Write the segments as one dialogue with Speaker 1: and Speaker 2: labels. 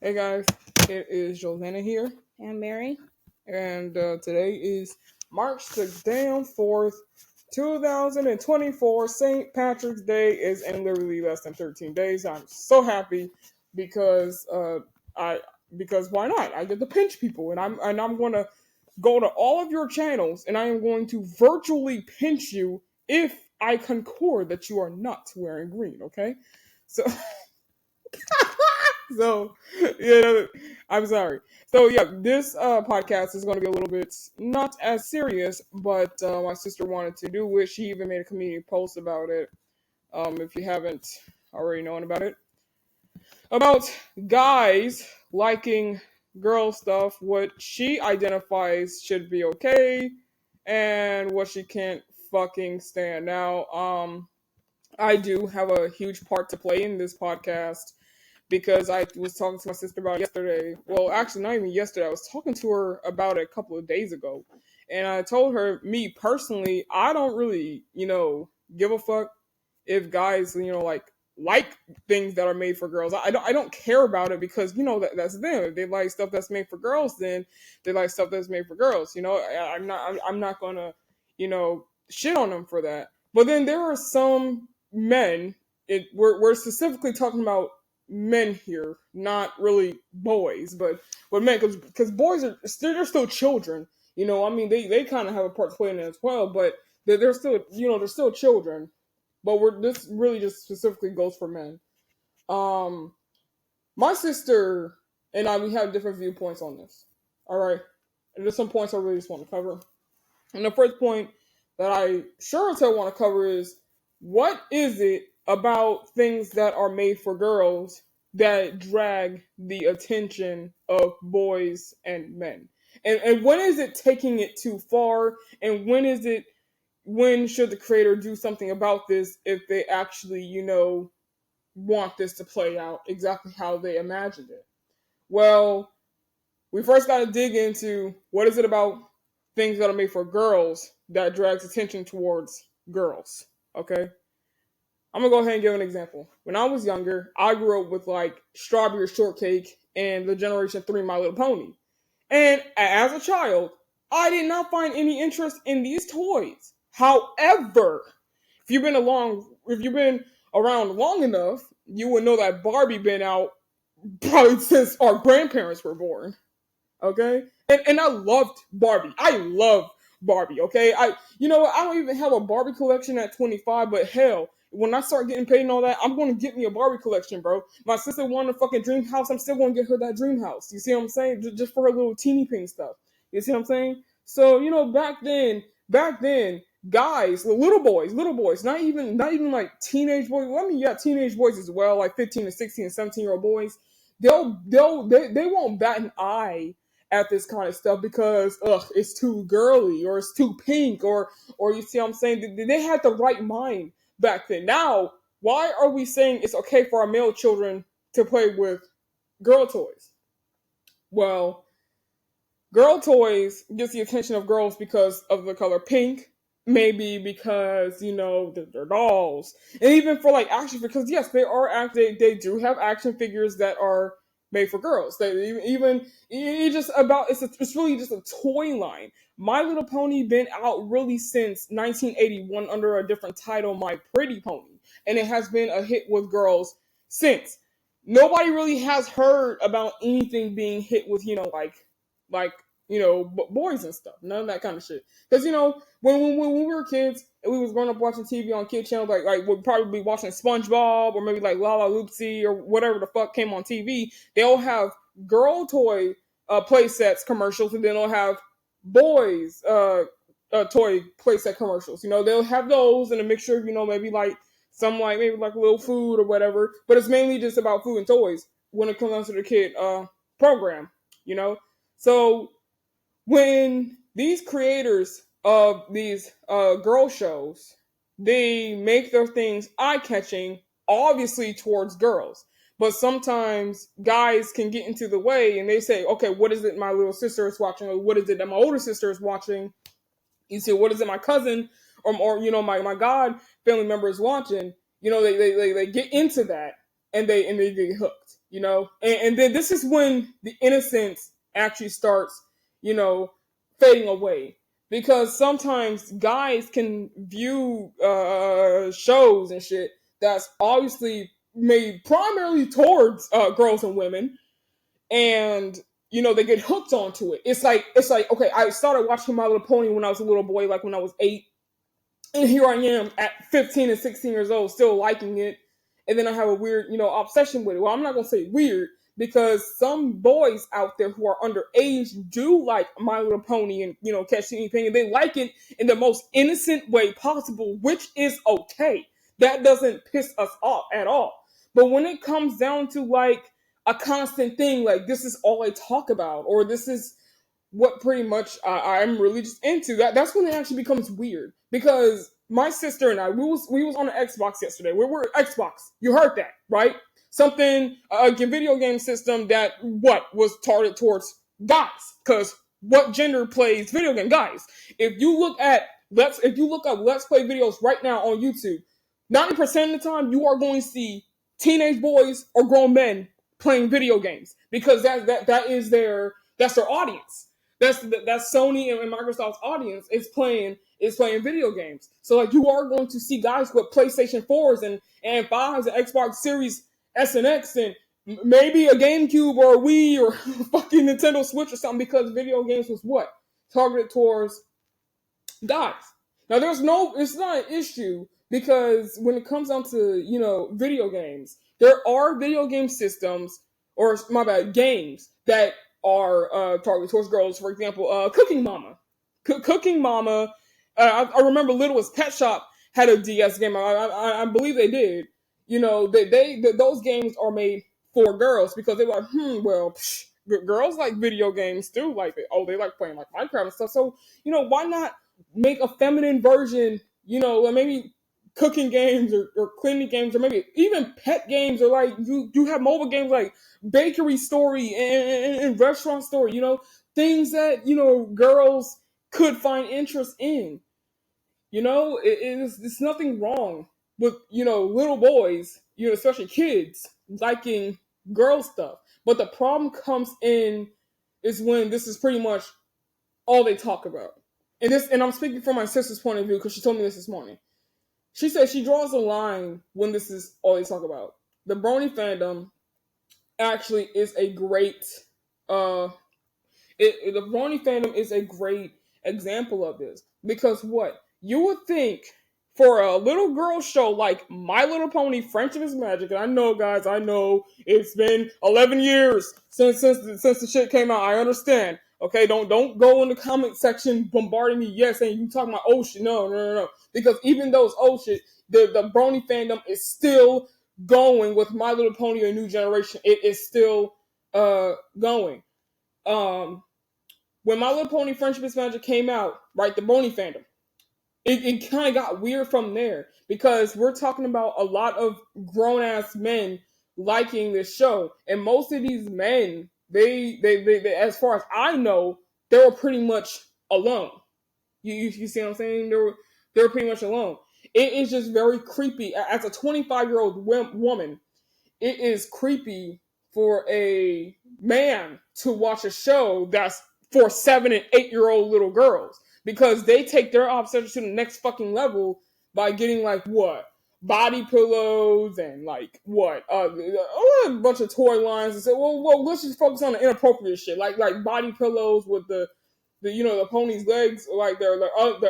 Speaker 1: Hey guys, it is Josena here,
Speaker 2: And Mary.
Speaker 1: and today is March the damn 4th, 2024. St. Patrick's Day is in literally less than 13 days. I'm so happy because I because why not? I get to pinch people, and I'm gonna go to all of your channels, and I am going to virtually pinch you if I concord that you are not wearing green. Okay, so. So yeah, I'm sorry. So yeah, this podcast is going to be a little bit not as serious, but my sister wanted to do it. She even made a community post about it. If you haven't already known about guys liking girl stuff, what she identifies should be okay, and what she can't fucking stand. Now, I do have a huge part to play in this podcast because I was talking to my sister about it yesterday. Well, actually, not even yesterday. I was talking to her about it a couple of days ago. And I told her, me personally, I don't really, give a fuck if guys, like things that are made for girls. I don't care about it because, that's them. If they like stuff that's made for girls, then they like stuff that's made for girls. I'm not going to, shit on them for that. But then there are some men, we're specifically talking about men here, not really boys, but men, because boys they're still children. I mean, they kind of have a part to play in it as well, but they're still they're still children. But this really just specifically goes for men. Um, my sister and I, we have different viewpoints on this. All right, and there's some points I really just want to cover. And the first point that I sure as hell want to cover is, what is it about things that are made for girls that drag the attention of boys and men? And when is it taking it too far? And when should the creator do something about this if they actually, want this to play out exactly how they imagined it? Well, we first got to dig into what is it about things that are made for girls that drags attention towards girls. Okay, I'm gonna go ahead and give an example. When I was younger, I grew up with like Strawberry Shortcake and the Generation 3 My Little Pony. And as a child, I did not find any interest in these toys. However, if you've been around long enough, you would know that Barbie been out probably since our grandparents were born. Okay, and I loved Barbie. I love Barbie. Okay, you know what? I don't even have a Barbie collection at 25, but hell, when I start getting paid and all that, I'm going to get me a Barbie collection, bro. My sister wanted a fucking dream house. I'm still going to get her that dream house. You see what I'm saying? Just for her little teeny pink stuff. You see what I'm saying? So back then, guys, little boys, not even like teenage boys. Well, I mean, yeah, teenage boys as well, like 15 and 16 and 17-year-old boys. They won't bat an eye at this kind of stuff because it's too girly or it's too pink or you see what I'm saying? They had the right mind back then. Now, why are we saying it's okay for our male children to play with girl toys? Well, girl toys gets the attention of girls because of the color pink, maybe because they're dolls, and even for like action because yes, they do have action figures that are made for girls. It's really just a toy line. My Little Pony been out really since 1981 under a different title, My Pretty Pony, and it has been a hit with girls since. Nobody really has heard about anything being hit with like boys and stuff. None of that kind of shit. Because when we were kids and we was growing up watching TV on kid channels, like we'd probably be watching SpongeBob or maybe like Lala Loopsy or whatever the fuck came on TV. They'll have girl toy play sets commercials, and then they'll have boys toy play set commercials. They'll have those in a mixture of maybe like some like maybe like a little food or whatever. But it's mainly just about food and toys when it comes to the kid program. So when these creators of these girl shows, they make their things eye-catching, obviously towards girls. But sometimes guys can get into the way and they say, okay, what is it my little sister is watching? Or what is it that my older sister is watching? You see, what is it my cousin or my god family member is watching? They get into that. and they get hooked, you know. And then this is when the innocence actually starts, you know, fading away. Because sometimes guys can view shows and shit that's obviously made primarily towards girls and women, and you know they get hooked onto it. It's like okay, I started watching My Little Pony when I was a little boy, like when I was 8, and here I am at 15 and 16 years old, still liking it. And then I have a weird, you know, obsession with it. Well, I'm not gonna say weird because some boys out there who are underage do like My Little Pony and you know Catch Anything, and they like it in the most innocent way possible, which is okay. That doesn't piss us off at all. But when it comes down to like a constant thing, like this is all I talk about, or this is what pretty much I'm really just into. That's when it actually becomes weird because my sister and I we was on the Xbox yesterday. We were Xbox. You heard that, right? Something a video game system that what was targeted towards guys because what gender plays video game guys? If you look at if you look up Let's Play videos right now on YouTube, 90% of the time you are going to see teenage boys or grown men playing video games because that is that's their audience. That's Sony and Microsoft's audience is playing video games. So like you are going to see guys with PlayStation 4s and 5s and Xbox Series S and X and maybe a GameCube or a Wii or fucking Nintendo Switch or something because video games was what? Targeted towards guys. Now it's not an issue because when it comes down to, you know, video games, there are video game systems or my bad, games that are targeted towards girls. For example, Cooking Mama. Cooking Mama. I remember Littlest Pet Shop had a DS game. I believe they did. You know, those games are made for girls because they were like, well, girls like video games too. Like, they like playing like Minecraft and stuff. So, you know, why not make a feminine version? You know, maybe cooking games or cleaning games or maybe even pet games or like you have mobile games like Bakery Story and Restaurant Story, you know, things that, you know, girls could find interest in. You know, it's nothing wrong with, you know, little boys, you know, especially kids liking girl stuff. But the problem comes in is when this is pretty much all they talk about. And I'm speaking from my sister's point of view because she told me this morning. She said she draws a line when this is all they talk about. The Brony fandom actually is a great the Brony fandom is a great example of this. Because what? You would think for a little girl show like My Little Pony Friendship is Magic, and I know guys, I know it's been 11 years since the shit came out. I understand. Okay, don't go in the comment section bombarding me, yes, and you talking about old shit. No. Because even though it's old shit, the Brony fandom is still going with My Little Pony, A New Generation. It is still going. When My Little Pony Friendship is Magic came out, right, the Brony fandom, it kind of got weird from there because we're talking about a lot of grown ass men liking this show, and most of these men, they as far as I know, they were pretty much alone. You see what I'm saying? They were pretty much alone. It is just very creepy. As a 25-year-old woman, it is creepy for a man to watch a show that's for 7 and 8-year-old little girls because they take their obsession to the next fucking level by getting like what? Body pillows and like what? A bunch of toy lines and say, well, let's just focus on the inappropriate shit like body pillows with the you know the pony's legs like they're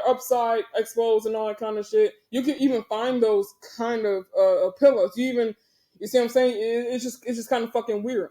Speaker 1: upside exposed and all that kind of shit. You can even find those kind of pillows. You see what I'm saying? It's just kind of fucking weird.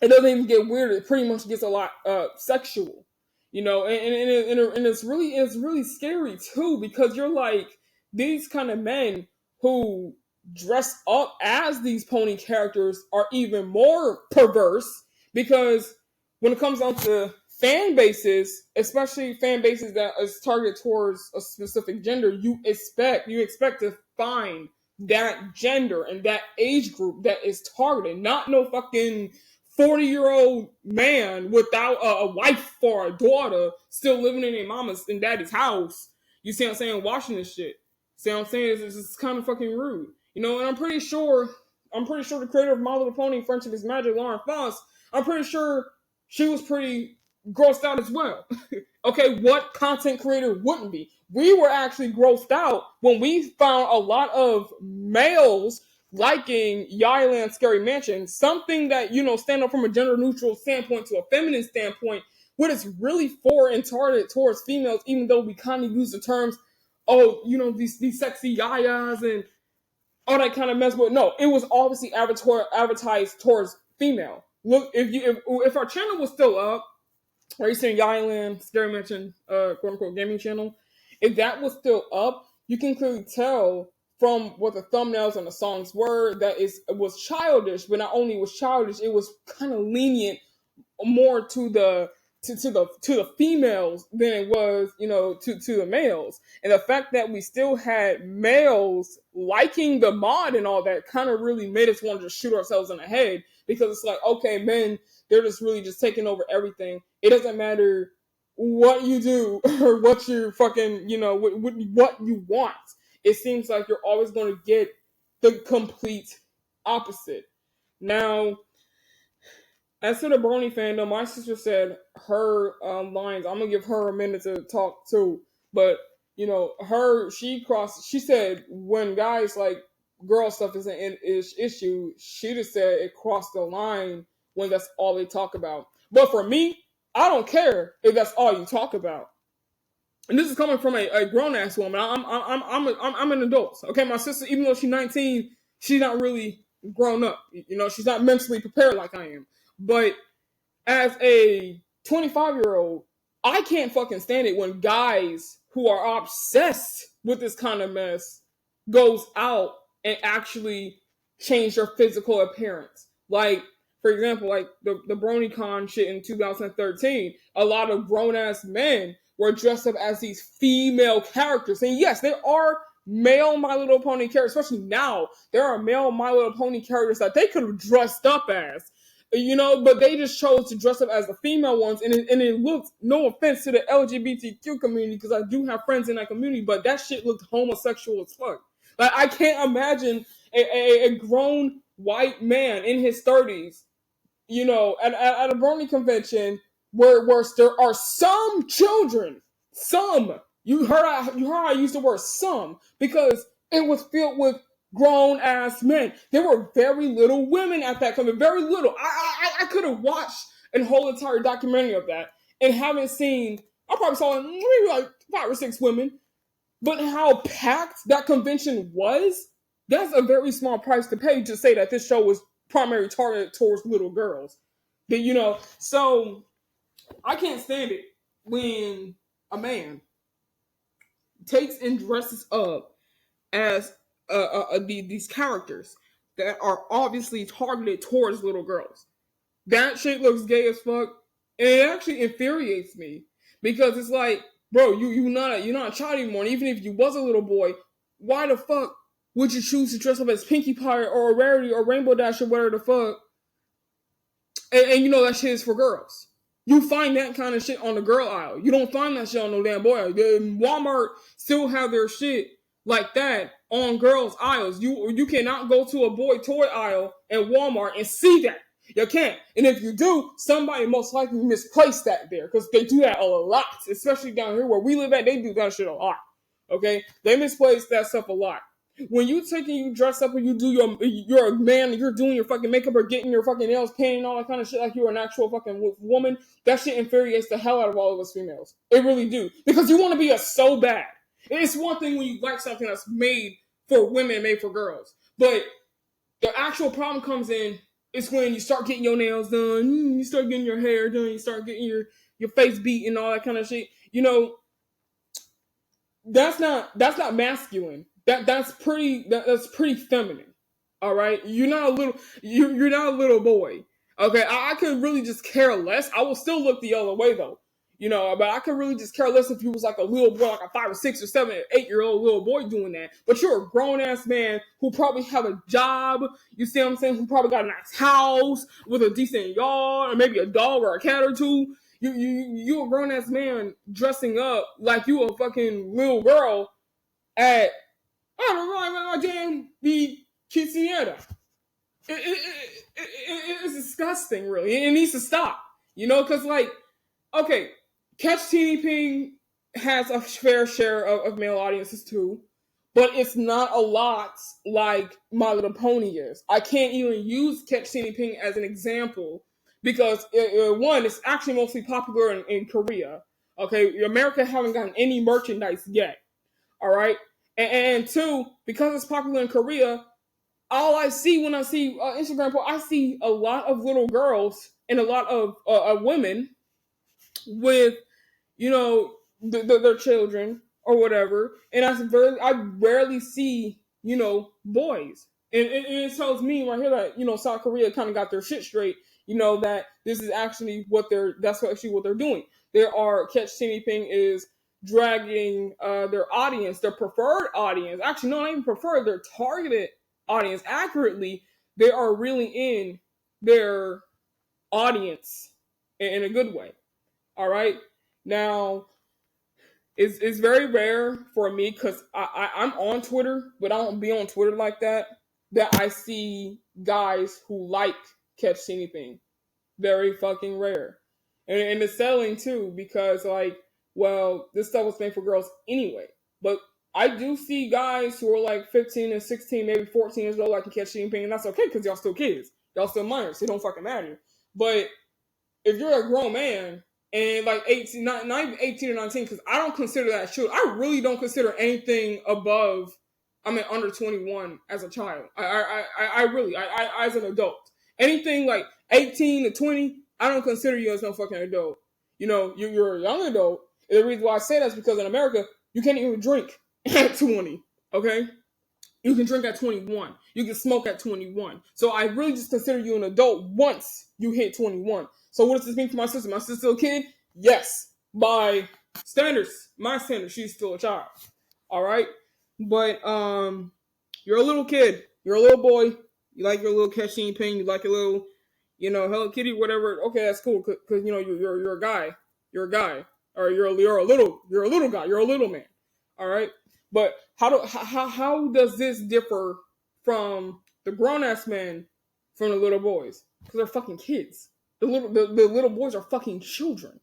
Speaker 1: It doesn't even get weird. It pretty much gets a lot sexual, you know, and it's really scary too because you're like these kind of men who dress up as these pony characters are even more perverse because when it comes down to fan bases, especially fan bases that is targeted towards a specific gender, you expect to find that gender and that age group that is targeted, not no fucking 40-year-old man without a wife or a daughter still living in their mama's and daddy's house. You see what I'm saying? Watching this shit. See what I'm saying? It's kind of fucking rude. You know, and I'm pretty sure I'm pretty sure the creator of My Little Pony, Friendship is Magic, Lauren Faust, I'm pretty sure she was pretty grossed out as well. Okay, what content creator wouldn't be? We were actually grossed out when we found a lot of males liking Yaya Scary Mansion, something that, stand up from a gender neutral standpoint to a feminine standpoint, what it's really for and targeted towards females, even though we kind of use the terms, oh, these sexy yayas and all that kind of mess. But no, it was obviously advertised towards female. Look, if our channel was still up, or you saying Yaya Scary Mansion, quote unquote gaming channel, if that was still up, you can clearly tell from what the thumbnails and the songs were that it was childish. But not only was childish, it was kind of lenient more to the females than it was, to the males. And the fact that we still had males liking the mod and all that kind of really made us want to just shoot ourselves in the head, because it's like, okay, men, they're just really just taking over everything. It doesn't matter what you do or what you're fucking, what you want. It seems like you're always going to get the complete opposite. Now, as to the Brony fandom, my sister said her lines. I'm gonna give her a minute to talk too. But she said when guys like girl stuff isn't an issue, she just said it crossed the line when that's all they talk about. But for me, I don't care if that's all you talk about. And this is coming from a grown ass woman. I'm an adult. Okay, my sister, even though she's 19, she's not really grown up. She's not mentally prepared like I am. But as a 25-year-old, I can't fucking stand it when guys who are obsessed with this kind of mess goes out and actually change their physical appearance. Like, for example, like the BronyCon shit in 2013, a lot of grown-ass men were dressed up as these female characters. And yes, there are male My Little Pony characters, especially now. There are male My Little Pony characters that they could have dressed up as. But they just chose to dress up as the female ones, and it looked, no offense to the LGBTQ community, because I do have friends in that community, but that shit looked homosexual as fuck. Like, I can't imagine a grown white man in his 30s, at a Brony convention where there are some children, you heard I used the word some, because it was filled with grown ass men. There were very little women at that convention. Very little. I could have watched a whole entire documentary of that and haven't seen. I probably saw maybe like 5 or 6 women. But how packed that convention was, that's a very small price to pay to say that this show was primarily targeted towards little girls. But, so I can't stand it when a man takes and dresses up as these characters that are obviously targeted towards little girls. That shit looks gay as fuck, and it actually infuriates me, because it's like, bro, you're not a child anymore. And even if you was a little boy, why the fuck would you choose to dress up as Pinkie Pie or a Rarity or Rainbow Dash or whatever the fuck? And that shit is for girls. You find that kind of shit on the girl aisle. You don't find that shit on no damn boy aisle. Walmart still have their shit like that on girls' aisles. You cannot go to a boy toy aisle at Walmart and see that. You can't. And if you do, somebody most likely misplaced that there, because they do that a lot, especially down here where we live at. They do that shit a lot. Okay? They misplace that stuff a lot. When you take and you dress up and you do you're a man and you're doing your fucking makeup or getting your fucking nails painted and all that kind of shit like you're an actual fucking woman, that shit infuriates the hell out of all of us females. It really do. Because you want to be a so bad. It's one thing when you like something that's made for women, made for girls. But the actual problem comes in is when you start getting your nails done, you start getting your hair done, you start getting your face beat and all that kind of shit. That's not masculine. That's pretty feminine. All right? You're not a little boy. Okay? I could really just care less. I will still look the other way though. But I could really just care less if you was like a little boy, like a 5 or 6 or 7 or 8-year-old little boy doing that. But you're a grown-ass man who probably have a job, you see what I'm saying, who probably got a nice house with a decent yard, or maybe a dog or a cat or two. You a grown-ass man dressing up like you a fucking little girl at, I don't know, damn the quinceañera. It's disgusting, really. It needs to stop. Because, like, okay, Catch Teeny Ping has a fair share of male audiences too, but it's not a lot like My Little Pony is. I can't even use Catch Teeny Ping as an example because, one, it's actually mostly popular in Korea. Okay, America haven't gotten any merchandise yet. All right, and two, because it's popular in Korea, all I see when I see Instagram posts, I see a lot of little girls and a lot of women with, their children or whatever, and I rarely see, boys, and it tells me right here that South Korea kind of got their shit straight. That this is actually that's actually what they're doing. There are Catch Teeny Ping is dragging their audience, their preferred audience. Actually, no, not even preferred. Their targeted audience accurately. They are reeling in their audience in a good way. All right. Now, it's very rare for me because I'm on Twitter, but I don't be on Twitter like that. That I see guys who like Catch Anything. Very fucking rare. And it's selling too because, like, well, this stuff was made for girls anyway. But I do see guys who are like 15 and 16, maybe 14 years old, like Catch Anything, and that's okay because y'all still kids. Y'all still minors. It don't fucking matter. But if you're a grown man and like 18, not even 18 or 19, because I don't consider that shit. I really don't consider anything above, under 21 as a child. I really, as an adult. Anything like 18 to 20, I don't consider you as no fucking adult. You're a young adult. And the reason why I say that is because in America, you can't even drink at 20, okay? You can drink at 21. You can smoke at 21. So I really just consider you an adult once you hit 21. So what does this mean for my sister? My sister still a kid? Yes. By standards, my standards, she's still a child. All right? But you're a little kid. You're a little boy. You like your little Catch Teeny Ping. You like your little, Hello Kitty, whatever. Okay, that's cool because you're a guy. You're a guy. Or you're a little guy. You're a little man. All right? But how does this differ from the grown ass men from the little boys? Because they're fucking kids. The little boys are fucking children.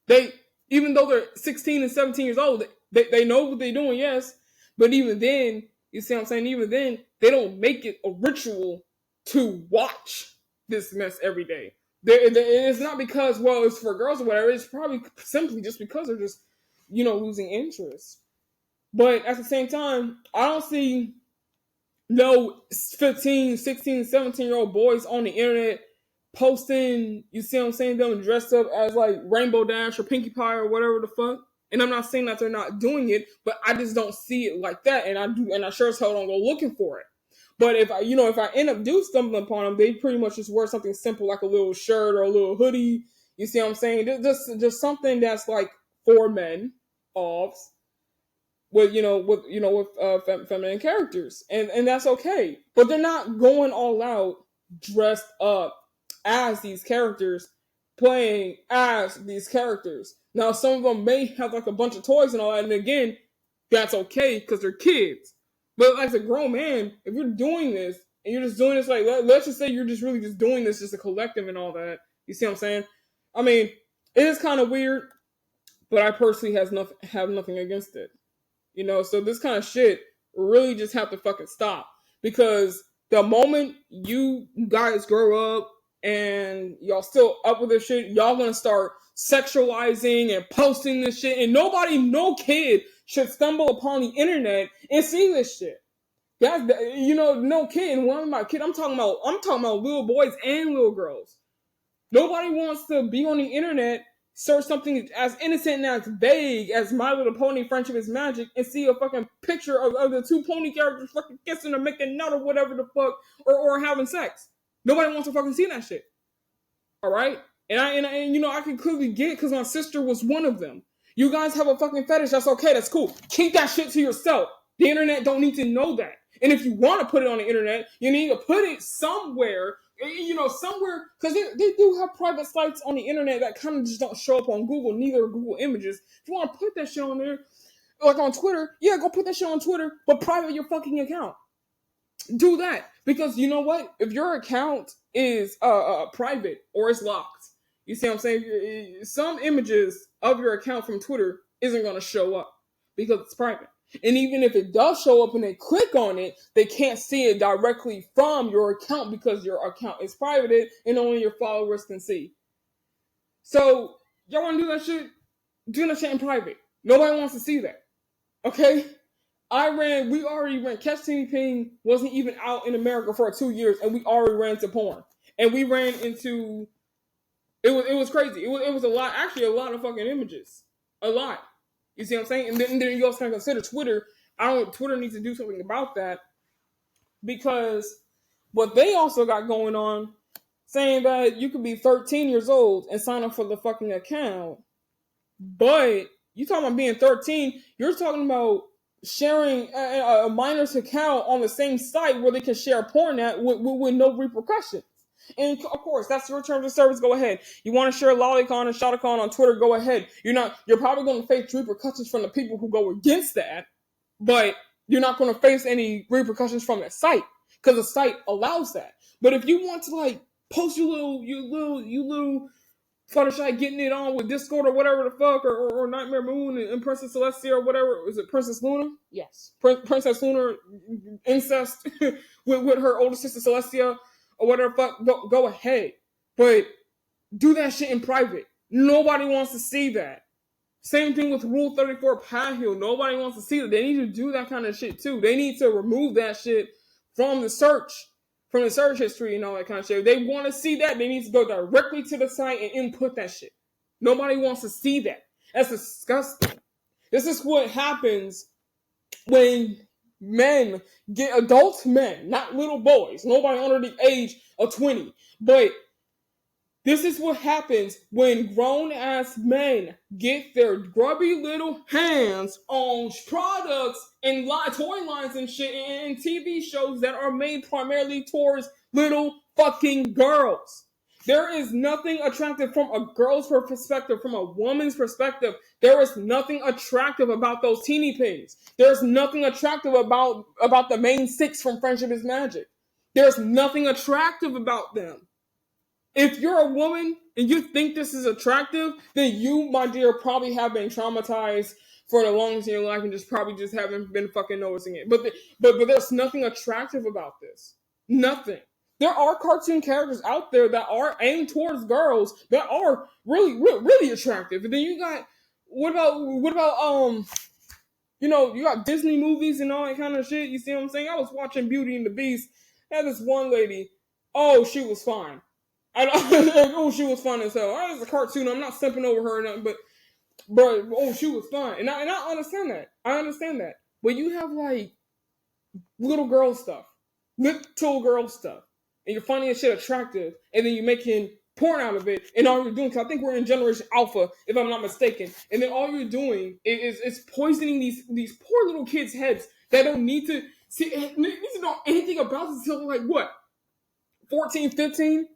Speaker 1: They, even though they're 16 and 17 years old, they know what they're doing, yes. But even then, you see what I'm saying? Even then, they don't make it a ritual to watch this mess every day. It's not because, well, it's for girls or whatever. It's probably simply just because they're just, losing interest. But at the same time, I don't see no 15, 16, 17-year-old boys on the internet posting, you see what I'm saying, them dressed up as like Rainbow Dash or Pinkie Pie or whatever the fuck. And I'm not saying that they're not doing it, but I just don't see it like that. And I sure as hell don't go looking for it. But if I end up stumbling upon them, they pretty much just wear something simple like a little shirt or a little hoodie. You see what I'm saying? Just something that's like for men, offs, with feminine characters, and that's okay. But they're not going all out dressed up as these characters, playing as these characters. Now, some of them may have like a bunch of toys and all that, and again, that's okay because they're kids. But as a grown man, if you're doing this and you're just doing this, like let's just say you're just really just doing this just a collective and all that. You see what I'm saying? I mean, it is kind of weird, but I personally have nothing against it. So this kind of shit really just have to fucking stop. Because the moment you guys grow up and y'all still up with this shit, y'all gonna start sexualizing and posting this shit. And no kid should stumble upon the internet and see this shit. That's, no kid. And one of my kids, I'm talking about little boys and little girls. Nobody wants to be on the internet, search something as innocent and as vague as My Little Pony Friendship is Magic, and see a fucking picture of the two pony characters fucking kissing or making nut or whatever the fuck, or having sex. Nobody wants to fucking see that shit. All right? And I can clearly get it because my sister was one of them. You guys have a fucking fetish, that's okay, that's cool. Keep that shit to yourself. The internet don't need to know that. And if you want to put it on the internet, you need to put it somewhere, somewhere, because they do have private sites on the internet that kind of just don't show up on Google, neither Google Images. If you want to put that shit on there, like on Twitter, yeah, go put that shit on Twitter, but private your fucking account. do that. Because you know what? If your account is private or it's locked, you see what I'm saying? Some images of your account from Twitter isn't going to show up because it's private. And even if it does show up and they click on it, they can't see it directly from your account because your account is private and only your followers can see. So, y'all want to do that shit? Do that shit in private. Nobody wants to see that. Okay? We already ran, Catch Teeny Ping wasn't even out in America for 2 years, and we already ran into porn. And we ran into, it was crazy. It was a lot of fucking images. A lot. You see what I'm saying? And then you also kind of consider Twitter. Twitter needs to do something about that, because what they also got going on, saying that you could be 13 years old and sign up for the fucking account, but you talking about being 13, you're talking about sharing a minor's account on the same site where they can share porn at with no repercussions. And of course, that's your terms of service. Go ahead. You want to share Lolicon and Shotacon on Twitter? Go ahead. You're probably going to face repercussions from the people who go against that, but you're not going to face any repercussions from the site because the site allows that. But if you want to like post your little Fluttershy getting it on with Discord or whatever the fuck, or Nightmare Moon and Princess Celestia or whatever, is it Princess Luna?
Speaker 2: Yes.
Speaker 1: Princess Luna incest with her older sister Celestia or whatever fuck, go ahead. But do that shit in private. Nobody wants to see that. Same thing with Rule 34 Pahil. Nobody wants to see that. They need to do that kind of shit too. They need to remove that shit from the search history and all that kind of shit. If they want to see that, they need to go directly to the site and input that shit. Nobody wants to see that. That's disgusting. This is what happens when adult men, not little boys, nobody under the age of 20, but this is what happens when grown-ass men get their grubby little hands on products and toy lines and shit and TV shows that are made primarily towards little fucking girls. There is nothing attractive from a girl's perspective, from a woman's perspective. There is nothing attractive about those teeny pings. There's nothing attractive about the main six from Friendship is Magic. There's nothing attractive about them. If you're a woman and you think this is attractive, then you, my dear, probably have been traumatized for the longest in your life and probably haven't been fucking noticing it. But there's nothing attractive about this. Nothing. There are cartoon characters out there that are aimed towards girls that are really, really, really attractive. And then you got, what about you got Disney movies and all that kind of shit. You see what I'm saying? I was watching Beauty and the Beast. Had this one lady. Oh, she was fine. She was fun as hell. It's a cartoon. I'm not stepping over her or nothing, but she was fun, and I understand that. I understand that. But you have like little girl stuff, and you're finding that shit attractive, and then you're making porn out of it, and all you're doing, because I think we're in Generation Alpha, if I'm not mistaken, and then all you're doing is poisoning these poor little kids' heads that don't need to know anything about this until like what, 14, 15.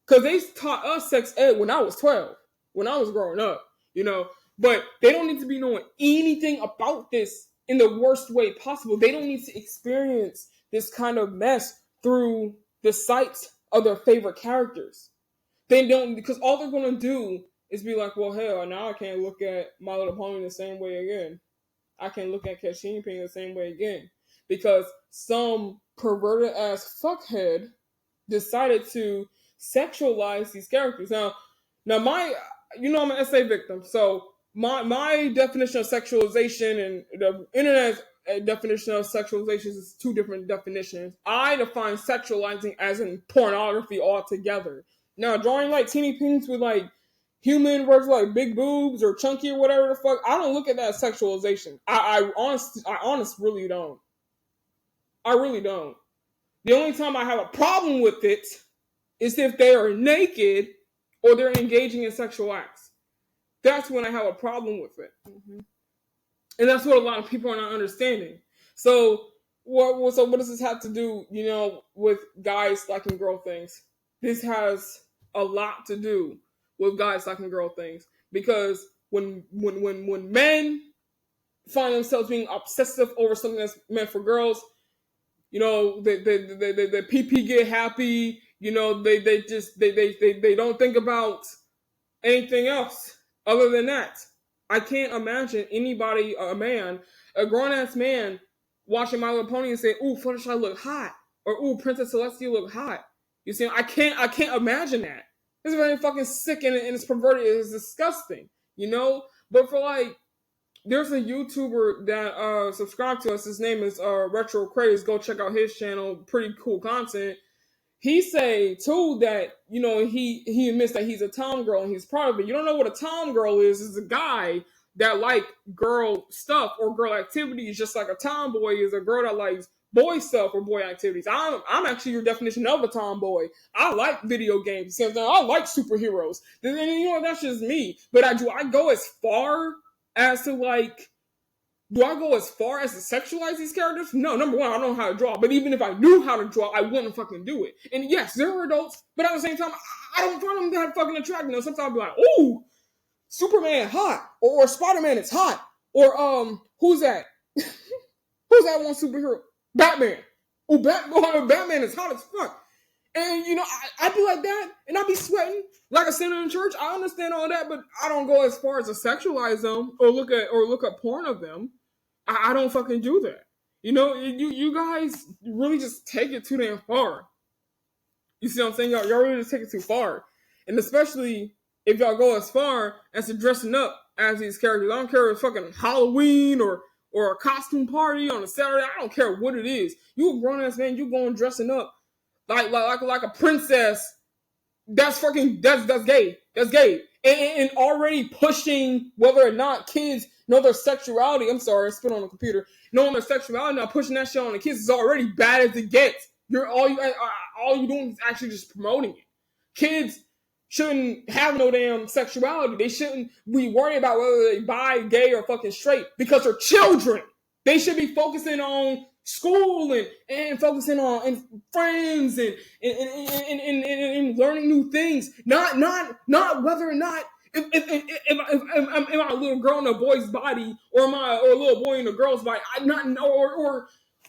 Speaker 1: Because they taught us sex ed when I was 12, when I was growing up, But they don't need to be knowing anything about this in the worst way possible. They don't need to experience this kind of mess through the sights of their favorite characters. They don't, because all they're going to do is be like, well, hell, now I can't look at My Little Pony the same way again. I can't look at Catch Teeny Ping the same way again. Because some perverted ass fuckhead decided to sexualize these characters. Now I'm an essay victim, so my definition of sexualization and the internet definition of sexualization is two different definitions. I define sexualizing as in pornography altogether. Now, drawing like teeny pings with like human versus like big boobs or chunky or whatever the fuck, I don't look at that as sexualization. I honestly really don't. I really don't. The only time I have a problem with it is if they are naked or they're engaging in sexual acts. That's when I have a problem with it. Mm-hmm. And that's what a lot of people are not understanding. So what does this have to do, with guys liking girl things? This has a lot to do with guys liking girl things. Because when men find themselves being obsessive over something that's meant for girls, You know, the PP get happy. You know, they don't think about anything else other than that. I can't imagine anybody, a grown ass man, watching My Little Pony and saying, "Ooh, Fluttershy look hot," or "Ooh, Princess Celestia look hot." You see, I can't imagine that. It's very fucking sick and it's perverted. It's disgusting, you know. But for like, there's a YouTuber that subscribed to us. His name is Retro Craze. Go check out his channel. Pretty cool content. He say too that, you know, he admits that he's a tom girl and he's proud of it. You don't know what a tom girl is? Is a guy that like girl stuff or girl activities, just like a tomboy is a girl that likes boy stuff or boy activities. I'm actually your definition of a tomboy. I like video games. I like superheroes. And you know, that's just me. But do I go as far as to like, do I go as far as to sexualize these characters? No, number one, I don't know how to draw. But even if I knew how to draw, I wouldn't fucking do it. And yes, there are adults, but at the same time, I don't find them that fucking attractive. You know, sometimes I'll be like, ooh, Superman hot. Or Spider-Man is hot. Or, who's that? Who's that one superhero? Batman. Oh, Batman is hot as fuck. And, you know, I be like that, and I be sweating like a sinner in church. I understand all that, but I don't go as far as to sexualize them or look at porn of them. I don't fucking do that. You know, you guys really just take it too damn far. You see what I'm saying? Y'all really just take it too far. And especially if y'all go as far as to dressing up as these characters. I don't care if it's fucking Halloween or a costume party on a Saturday. I don't care what it is. You a grown-ass man, you going dressing up like a princess. That's gay. That's gay. And already pushing whether or not kids know their sexuality. I'm sorry, I spit on the computer. Knowing their sexuality, not pushing that shit on the kids is already bad as it gets. All you doing is actually just promoting it. Kids shouldn't have no damn sexuality. They shouldn't be worried about whether they bi, gay, or fucking straight because they're children. They should be focusing on school and focusing on friends and learning new things. Not whether or not if am I a little girl in a boy's body or am I a little boy in a girl's body?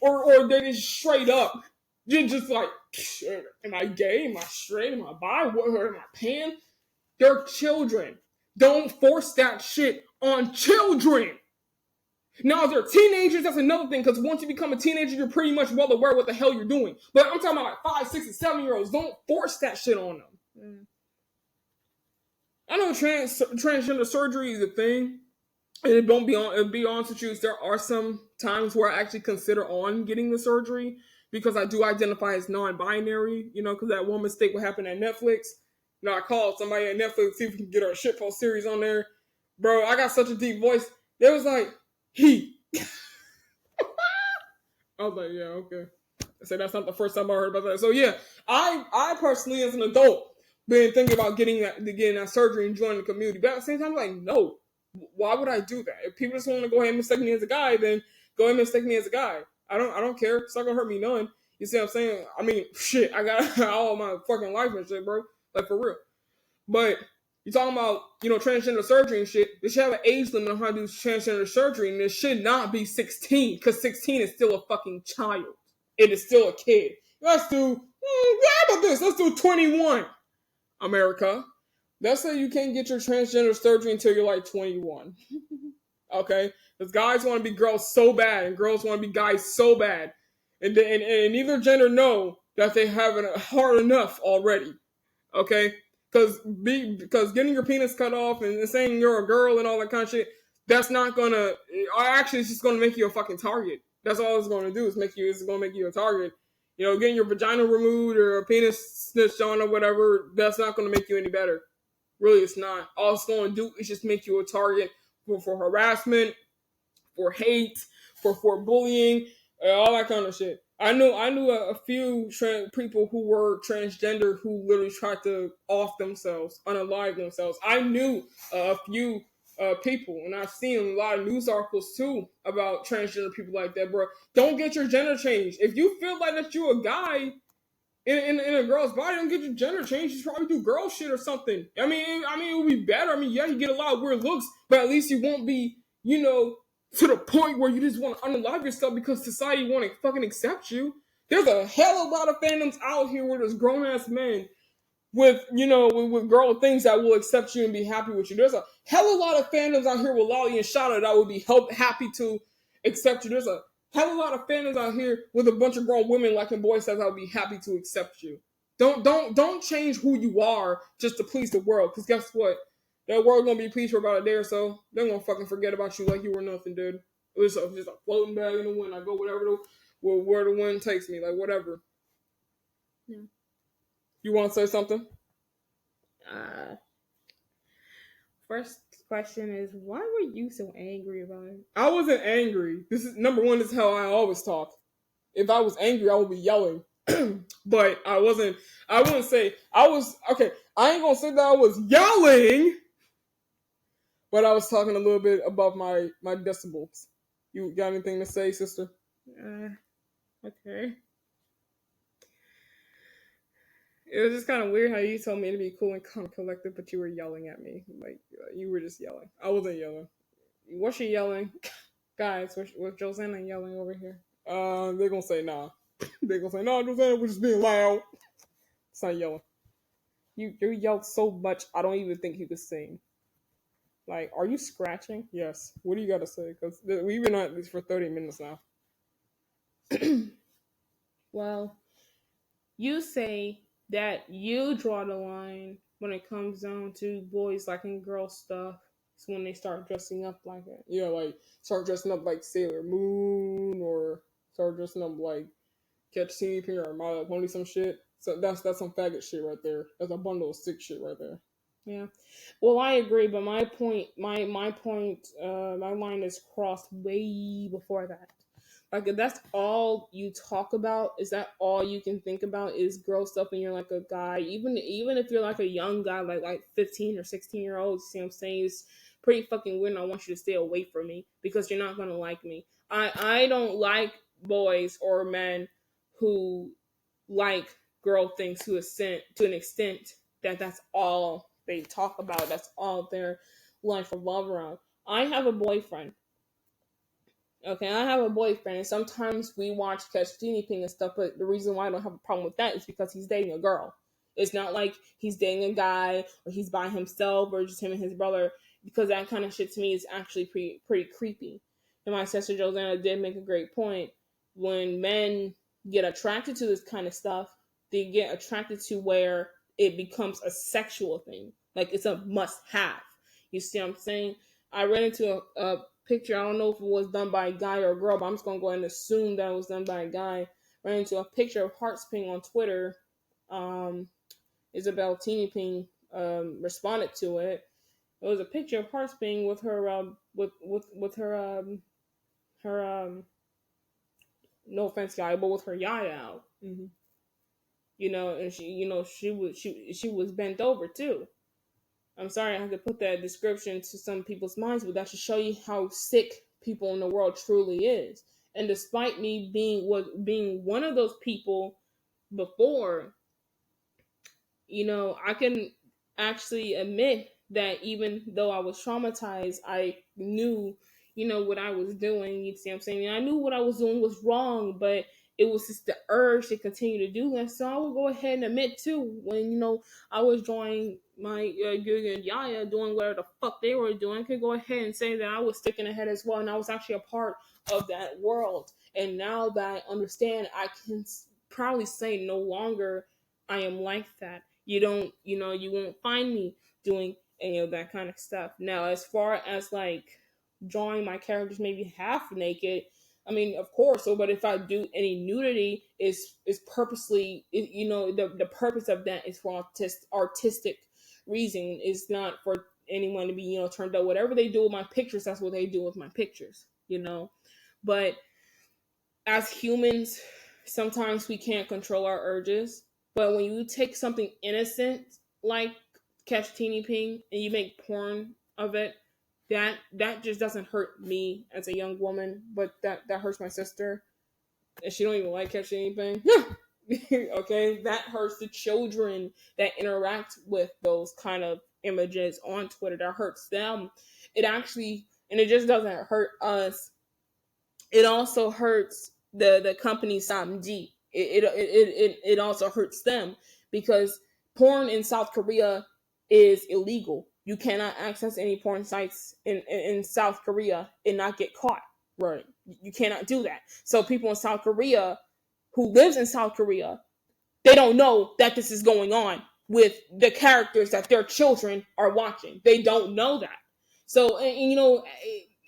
Speaker 1: Or they just straight up. You're just like, am I gay? Am I straight? Am I bi? What am I pan? They're children. Don't force that shit on children. Now, if they're teenagers, that's another thing, because once you become a teenager, you're pretty much well aware what the hell you're doing. But I'm talking about like 5, 6, and 7-year-olds. Don't force that shit on them. I know transgender surgery is a thing, and it'd be honest with you, there are some times where I actually consider on getting the surgery, because I do identify as non-binary, you know, because that one mistake what happened at Netflix. You know, I called somebody at Netflix to see if we can get our shitpost series on there. Bro, I got such a deep voice. They was like, he. I was like, yeah, okay. I said that's not the first time I heard about that. So yeah, I personally as an adult been thinking about getting that surgery and joining the community. But at the same time, I'm like, no. Why would I do that? If people just want to go ahead and mistake me as a guy, then go ahead and mistake me as a guy. I don't care. It's not gonna hurt me none. You see what I'm saying? I mean, shit, I got all my fucking life and shit, bro. Like for real. But you're talking about, you know, transgender surgery and shit. They should have an age limit on how to do transgender surgery, and it should not be 16, because 16 is still a fucking child. It is still a kid. Let's do, how about this? Let's do 21, America. Let's say you can't get your transgender surgery until you're like 21. Okay? Because guys want to be girls so bad, and girls want to be guys so bad. And neither gender know that they have it hard enough already. Okay? Because getting your penis cut off and saying you're a girl and all that kind of shit, that's not gonna. Actually, it's just gonna make you a fucking target. That's all it's gonna do. It's gonna make you a target. You know, getting your vagina removed or a penis snitched on or whatever, that's not gonna make you any better. Really, it's not. All it's gonna do is just make you a target for harassment, for hate, for bullying, all that kind of shit. I knew a few people who were transgender who literally tried to off themselves, unalive themselves. I knew a few people, and I've seen a lot of news articles too about transgender people like that, bro. Don't get your gender changed. If you feel like that you're a guy in a girl's body, don't get your gender changed. You probably do girl shit or something. I mean, it would be better. I mean, yeah, you get a lot of weird looks, but at least you won't be, you know, to the point where you just want to unalive yourself because society won't fucking accept you. There's a hell of a lot of fandoms out here where there's grown ass men with with girl things that will accept you and be happy with you. There's a hell of a lot of fandoms out here with Lolly and Shada that would be happy to accept you. There's a hell of a lot of fandoms out here with a bunch of grown women liking boys that would be happy to accept you. Don't change who you are just to please the world. Because guess what? That world gonna be pleased for about a day or so. They're gonna fucking forget about you like you were nothing, dude. It was just a floating bag in the wind. I go where the wind takes me, like whatever.
Speaker 2: Yeah.
Speaker 1: You want to say something?
Speaker 2: First question is, why were you so angry about it?
Speaker 1: I wasn't angry. This is number one. This is how I always talk. If I was angry, I would be yelling. But I wasn't. I wouldn't say I was. Okay, I ain't gonna say that I was yelling. But I was talking a little bit above my decibels. You got anything to say, sister?
Speaker 2: Okay. It was just kind of weird how you told me to be cool and calm, collected, but you were yelling at me. Like, you were just yelling. I wasn't yelling. Was she yelling? Guys, was Josanna yelling over here?
Speaker 1: They're gonna say nah. They're gonna say, no, Josanna was just being loud. It's not yelling. You yelled so much, I don't even think you could sing. Like, are you scratching? Yes. What do you got to say? Because we've been at this for 30 minutes now.
Speaker 2: Well, you say that you draw the line when it comes down to boys liking girl stuff. It's when they start dressing up like it.
Speaker 1: Yeah, like start dressing up like Sailor Moon or start dressing up like Catch Teeny Ping or My Little Pony, some shit. So that's some faggot shit right there. That's a bundle of sick shit right there.
Speaker 2: Yeah. Well, I agree, but my line is crossed way before that. Like, if that's all you talk about, is that all you can think about is girl stuff and you're like a guy, even if you're like a young guy, like 15 or 16-year-old, you see what I'm saying? It's pretty fucking weird, and I want you to stay away from me because you're not gonna like me. I don't like boys or men who like girl things to an extent that that's all they talk about. That's all their life revolve around. I have a boyfriend. Okay, I have a boyfriend, and sometimes we watch Catch Genie Ping and stuff, but the reason why I don't have a problem with that is because he's dating a girl. It's not like he's dating a guy, or he's by himself, or just him and his brother, because that kind of shit to me is actually pretty creepy. And my sister Josanna did make a great point. When men get attracted to this kind of stuff, they get attracted to where it becomes a sexual thing. Like, it's a must-have. You see what I'm saying? I ran into a picture. I don't know if it was done by a guy or a girl, but I'm just gonna go ahead and assume that it was done by a guy. Ran into a picture of Hearts Ping on Twitter. Isabel Teeny Ping responded to it. It was a picture of Hearts Ping with her with her no offense, guy, but with her yaya out.
Speaker 1: Mm-hmm.
Speaker 2: And she was bent over too. I'm sorry I have to put that description to some people's minds, but that should show you how sick people in the world truly is. And despite me being one of those people before, I can actually admit that even though I was traumatized, I knew, what I was doing. You see what I'm saying? I knew what I was doing was wrong, but it was just the urge to continue to do that. So I will go ahead and admit too, when I was drawing my Yuya and Yaya doing whatever the fuck they were doing, I could go ahead and say that I was sticking ahead as well, and I was actually a part of that world. And now that I understand, I can proudly say no longer I am like that. You won't find me doing any of that kind of stuff. Now, as far as like drawing my characters maybe half naked, I mean, of course. So, but if I do any nudity, is purposely, the purpose of that is for artistic reason. It's not for anyone to be, turned out. Whatever they do with my pictures, that's what they do with my pictures. But as humans, sometimes we can't control our urges. But when you take something innocent like Catch Teeny Ping and you make porn of it, that just doesn't hurt me as a young woman, but that hurts my sister, and she don't even like Catch anything. Okay, that hurts the children that interact with those kind of images on Twitter. That hurts them. It actually, and it just doesn't hurt us. It also hurts the company Samji. it also hurts them because porn in South Korea is illegal. You cannot access any porn sites in South Korea and not get caught. Right. You cannot do that. So people in South Korea who lives in South Korea, they don't know that this is going on with the characters that their children are watching. They don't know that. So, and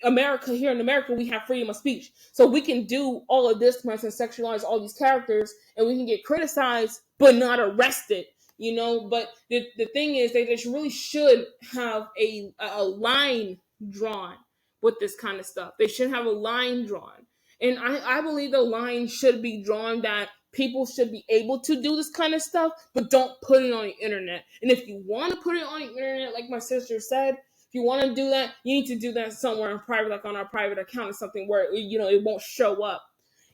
Speaker 2: America, here in America, we have freedom of speech. So we can do all of this and sexualize all these characters and we can get criticized but not arrested. But the thing is they really should have a line drawn with this kind of stuff. They should have a line drawn. And I believe the line should be drawn that people should be able to do this kind of stuff, but don't put it on the internet. And if you want to put it on the internet, like my sister said, if you want to do that, you need to do that somewhere in private, like on our private account or something where, it won't show up.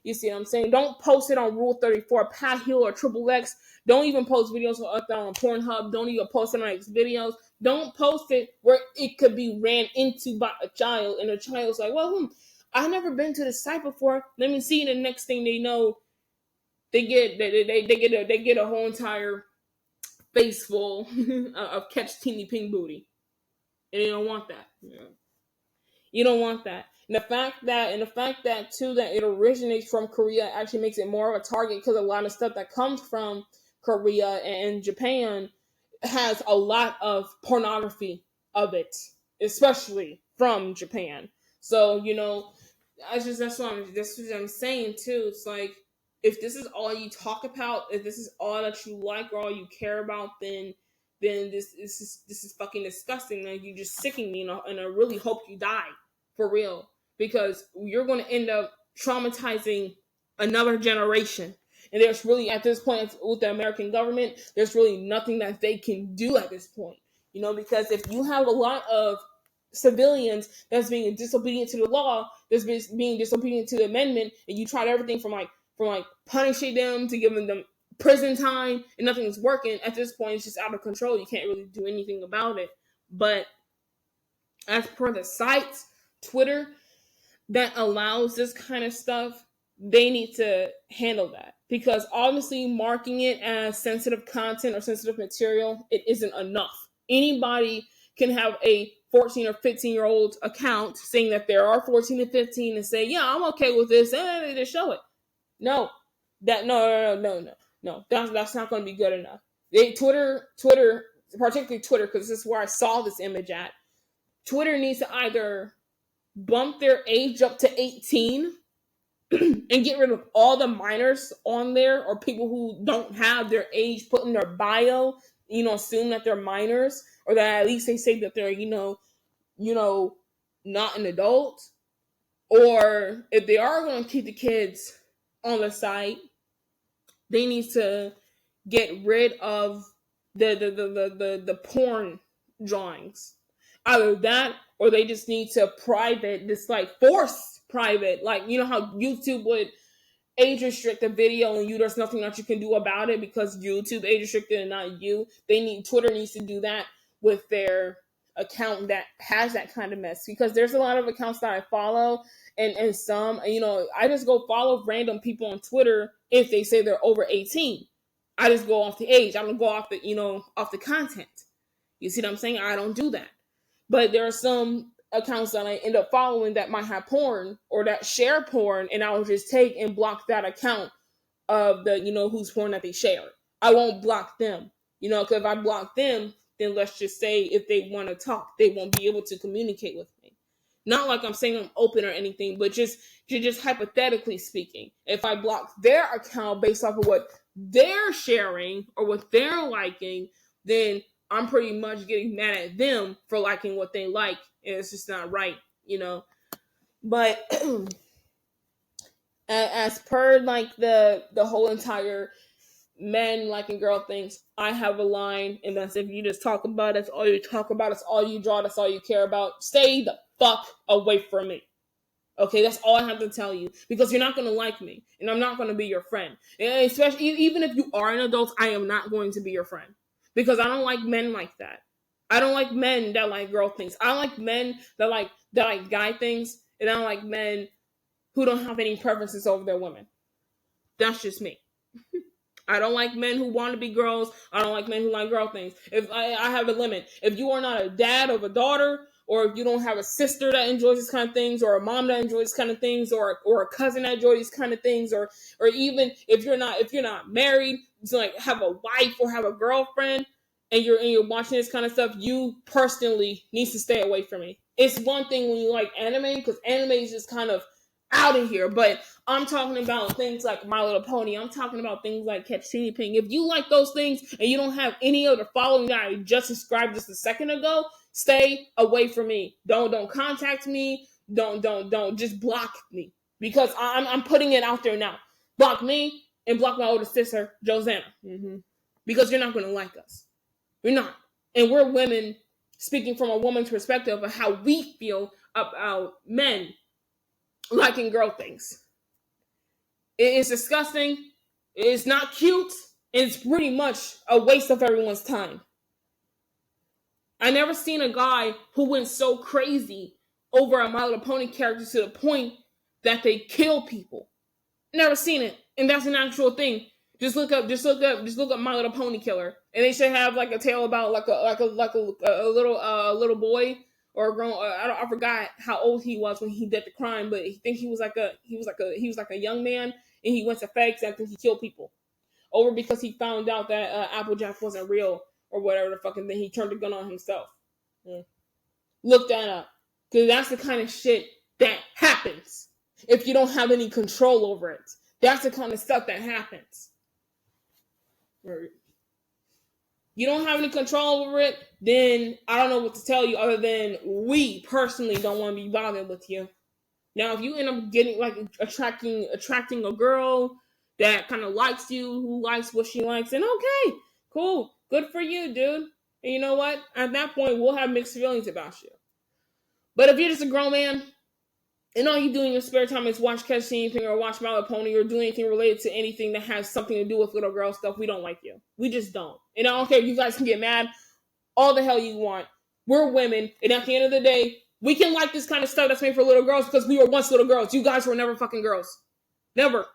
Speaker 2: You see what I'm saying? Don't post it on Rule 34, Pat Hill, or Triple X. Don't even post videos on Pornhub. Don't even post it on X videos. Don't post it where it could be ran into by a child, and the child's like, well, I've never been to this site before. Let me see. And the next thing they know, they get a whole entire face full of catch teeny pink booty, and you don't want that. You don't want that. And the fact that too that it originates from Korea actually makes it more of a target because a lot of stuff that comes from Korea and Japan has a lot of pornography of it, especially from Japan. So that's what I'm saying too. It's like, if this is all you talk about, if this is all that you like or all you care about, then this is fucking disgusting. Like, you just sicking me, and I really hope you die for real, because you're going to end up traumatizing another generation. And there's really, at this point with the American government, there's really nothing that they can do at this point. Because if you have a lot of civilians that's being disobedient to the law, that's being disobedient to the amendment, and you tried everything from punishing them to giving them prison time, and nothing's working, at this point it's just out of control. You can't really do anything about it. But as per the sites, Twitter, that allows this kind of stuff, they need to handle that, because obviously marking it as sensitive content or sensitive material, it isn't enough. Anybody can have a 14 or 15-year-old account saying that there are 14 and 15 and say, yeah, I'm okay with this, and they just show it. No, that's not going to be good enough. Twitter, particularly Twitter, because this is where I saw this image at. Twitter needs to either bump their age up to 18 and get rid of all the minors on there, or people who don't have their age put in their bio, assume that they're minors, or that at least they say that they're, not an adult. Or if they are going to keep the kids on the site, they need to get rid of the porn drawings. Either that, or they just need to force private, like, how YouTube would age restrict a video and there's nothing that you can do about it because YouTube age restricted and not you. Twitter needs to do that with their account that has that kind of mess, because there's a lot of accounts that I follow, and some, I just go follow random people on Twitter if they say they're over 18. I just go off the age. I don't go off the content. You see what I'm saying? I don't do that. But there are some accounts that I end up following that might have porn or that share porn, and I will just take and block that account of the, whose porn that they share. I won't block them, because if I block them, then let's just say if they want to talk, they won't be able to communicate with me. Not like I'm saying I'm open or anything, but just hypothetically speaking, if I block their account based off of what they're sharing or what they're liking, then I'm pretty much getting mad at them for liking what they like, and it's just not right, But as per the whole entire men liking girl things, I have a line, and that's, if you just talk about it, that's all you talk about, that's all you draw, that's all you care about, stay the fuck away from me. Okay, that's all I have to tell you, because you're not going to like me, and I'm not going to be your friend. And especially, even if you are an adult, I am not going to be your friend, because I don't like men like that. I don't like men that like girl things. I like men that like guy things, and I don't like men who don't have any preferences over their women. That's just me. I don't like men who want to be girls. I don't like men who like girl things. If I have a limit. If you are not a dad of a daughter, or if you don't have a sister that enjoys these kind of things, or a mom that enjoys these kind of things, or a cousin that enjoys these kind of things, or even if you're not married, so like have a wife or have a girlfriend, and you're watching this kind of stuff, you personally needs to stay away from me. It's one thing when you like anime, because anime is just kind of out of here, but I'm talking about things like My Little Pony. I'm talking about things like Catch Teeny Ping. If you like those things and you don't have any other following that I just described just a second ago, stay away from me. Don't contact me. Don't just block me, because I'm putting it out there now. Block me and block my older sister Josanna, because you're not going to like us. You're not, and we're women speaking from a woman's perspective of how we feel about men liking girl things. It is disgusting. It's not cute. It's pretty much a waste of everyone's time. I never seen a guy who went so crazy over a My Little Pony character to the point that they kill people. Never seen it, and that's an actual thing. Just look up My Little Pony killer, and they should have like a tale about like a little boy or a grown. I forgot how old he was when he did the crime, but I think he was like a young man, and he went to fakes and I think he killed people over because he found out that Applejack wasn't real or whatever the fucking thing. He turned the gun on himself. Look that up, because that's the kind of shit that happens if you don't have any control over it. That's the kind of stuff that happens. Right. You don't have any control over it, then I don't know what to tell you other than we personally don't want to be bothered with you. Now, if you end up getting like attracting a girl that kind of likes you, who likes what she likes, then okay, cool, good for you, dude. And you know what? At that point, we'll have mixed feelings about you. But if you're just a grown man, and all you do in your spare time is watch Catch anything or watch My Little Pony or do anything related to anything that has something to do with little girl stuff, we don't like you. We just don't. And I don't care if you guys can get mad all the hell you want. We're women, and at the end of the day, we can like this kind of stuff that's made for little girls because we were once little girls. You guys were never fucking girls. Never.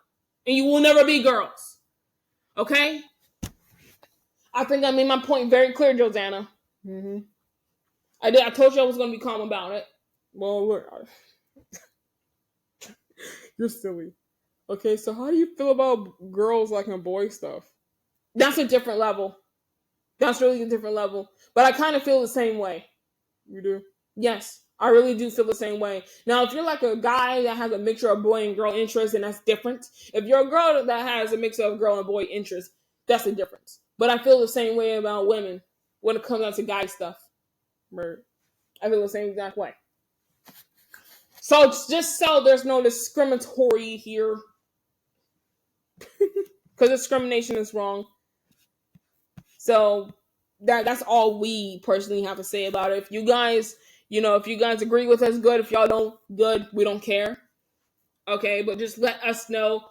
Speaker 2: And you will never be girls. Okay? I think I made my point very clear, Josanna. I did. I told you I was going to be calm about it.
Speaker 1: Well, look. You're silly. Okay, so how do you feel about girls liking boy stuff?
Speaker 2: That's a different level. That's really a different level. But I kind of feel the same way.
Speaker 1: You do?
Speaker 2: Yes, I really do feel the same way. Now, if you're like a guy that has a mixture of boy and girl interest, then that's different. If you're a girl that has a mix of girl and boy interest, that's the difference. But I feel the same way about women when it comes down to guy stuff.
Speaker 1: Right.
Speaker 2: I feel the same exact way. So just so there's no discriminatory here, because discrimination is wrong. So that's all we personally have to say about it. If you guys agree with us, good. If y'all don't, good. We don't care. Okay, but just let us know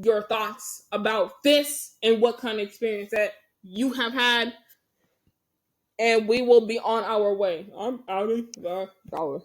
Speaker 2: your thoughts about this and what kind of experience that you have had, and we will be on our way.
Speaker 1: I'm out of the dollar.